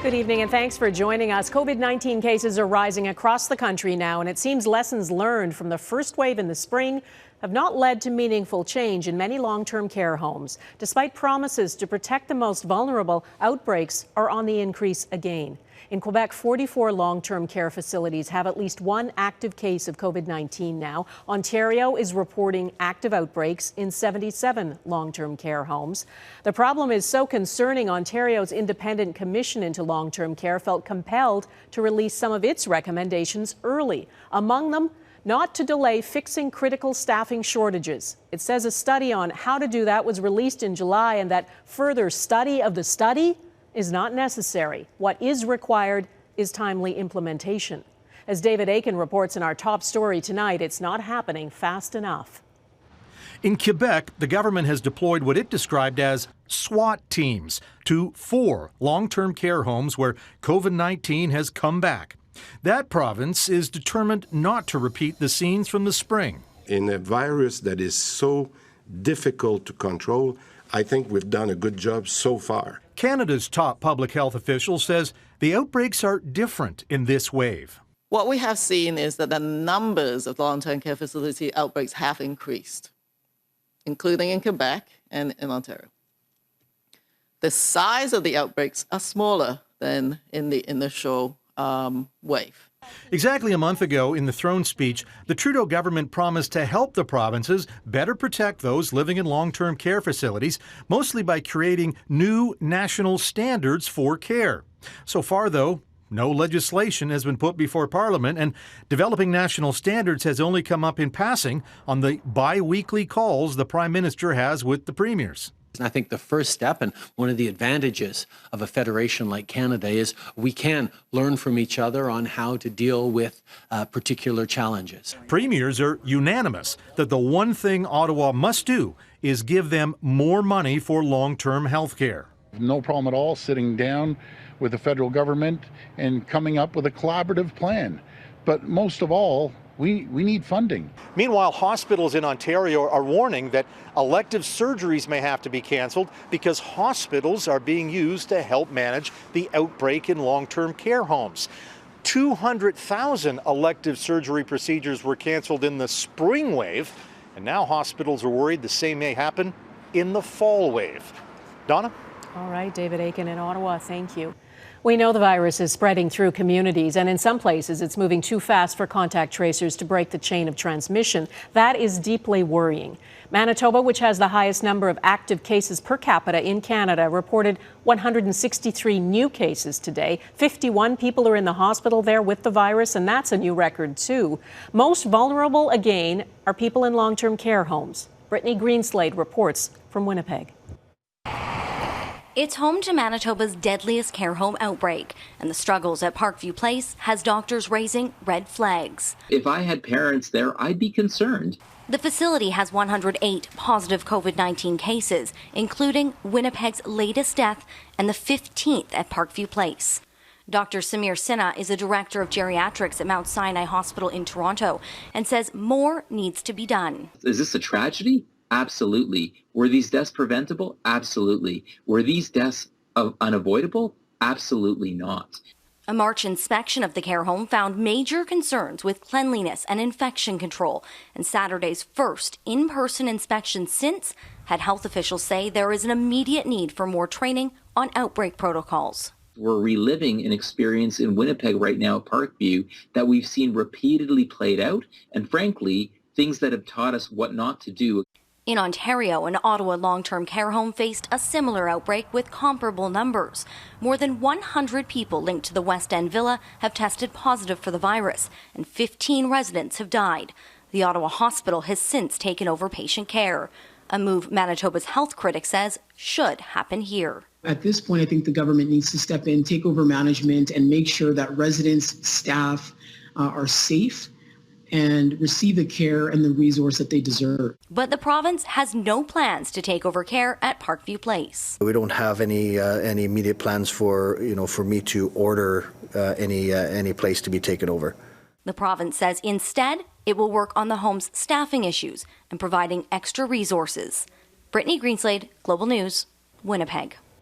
Good evening and thanks for joining us. COVID-19 cases are rising across the country now, and it seems lessons learned from the first wave in the spring have not led to meaningful change in many long-term care homes. Despite promises to protect the most vulnerable, outbreaks are on the increase again. In Quebec, 44 long-term care facilities have at least one active case of COVID-19 now. Ontario is reporting active outbreaks in 77 long-term care homes. The problem is so concerning, Ontario's Independent Commission into Long-Term Care felt compelled to release some of its recommendations early. Among them, not to delay fixing critical staffing shortages. It says a study on how to do that was released in July, and that further study of the study is not necessary. What is required is timely implementation. As David Akin reports in our top story tonight, it's not happening fast enough. In Quebec, the government has deployed what it described as SWAT teams to 4 long-term care homes where COVID-19 has come back. That province is determined not to repeat the scenes from the spring. In a virus that is so difficult to control, I think we've done a good job so far. Canada's top public health official says the outbreaks are different in this wave. What we have seen is that the numbers of long-term care facility outbreaks have increased, including in Quebec and in Ontario. The size of the outbreaks are smaller than in the initial wave. Exactly a month ago, in the throne speech, the Trudeau government promised to help the provinces better protect those living in long-term care facilities, mostly by creating new national standards for care. So far, though, no legislation has been put before Parliament, and developing national standards has only come up in passing on the bi-weekly calls the Prime Minister has with the premiers. I think the first step, and one of the advantages of a federation like Canada, is we can learn from each other on how to deal with particular challenges. Premiers are unanimous that the one thing Ottawa must do is give them more money for long-term health care. No problem at all sitting down with the federal government and coming up with a collaborative plan. But most of all, we need funding. Meanwhile, hospitals in Ontario are warning that elective surgeries may have to be canceled because hospitals are being used to help manage the outbreak in long-term care homes. 200,000 elective surgery procedures were canceled in the spring wave, and now hospitals are worried the same may happen in the fall wave. Donna? All right, David Akin in Ottawa, thank you. We know the virus is spreading through communities, and in some places it's moving too fast for contact tracers to break the chain of transmission. That is deeply worrying. Manitoba, which has the highest number of active cases per capita in Canada, reported 163 new cases today. 51 people are in the hospital there with the virus, and that's a new record too. Most vulnerable, again, are people in long-term care homes. Brittany Greenslade reports from Winnipeg. It's home to Manitoba's deadliest care home outbreak, and the struggles at Parkview Place has doctors raising red flags. If I had parents there, I'd be concerned. The facility has 108 positive COVID-19 cases, including Winnipeg's latest death and the 15th at Parkview Place. Dr. Samir Sinha is a director of geriatrics at Mount Sinai Hospital in Toronto and says more needs to be done. Is this a tragedy? Absolutely. Were these deaths preventable? Absolutely. Were these deaths unavoidable? Absolutely not. A March inspection of the care home found major concerns with cleanliness and infection control, and Saturday's first in-person inspection since had health officials say there is an immediate need for more training on outbreak protocols. We're reliving an experience in Winnipeg right now at Parkview that we've seen repeatedly played out, and frankly, things that have taught us what not to do. In Ontario, an Ottawa long-term care home faced a similar outbreak with comparable numbers. More than 100 people linked to the West End villa have tested positive for the virus, and 15 residents have died. The Ottawa hospital has since taken over patient care, a move Manitoba's health critic says should happen here. At this point, I think the government needs to step in, take over management, and make sure that residents, staff are safe and receive the care and the resource that they deserve. But the province has no plans to take over care at Parkview Place. We don't have any immediate plans for me to order any place to be taken over. The province says instead it will work on the home's staffing issues and providing extra resources. Brittany Greenslade, Global News, Winnipeg.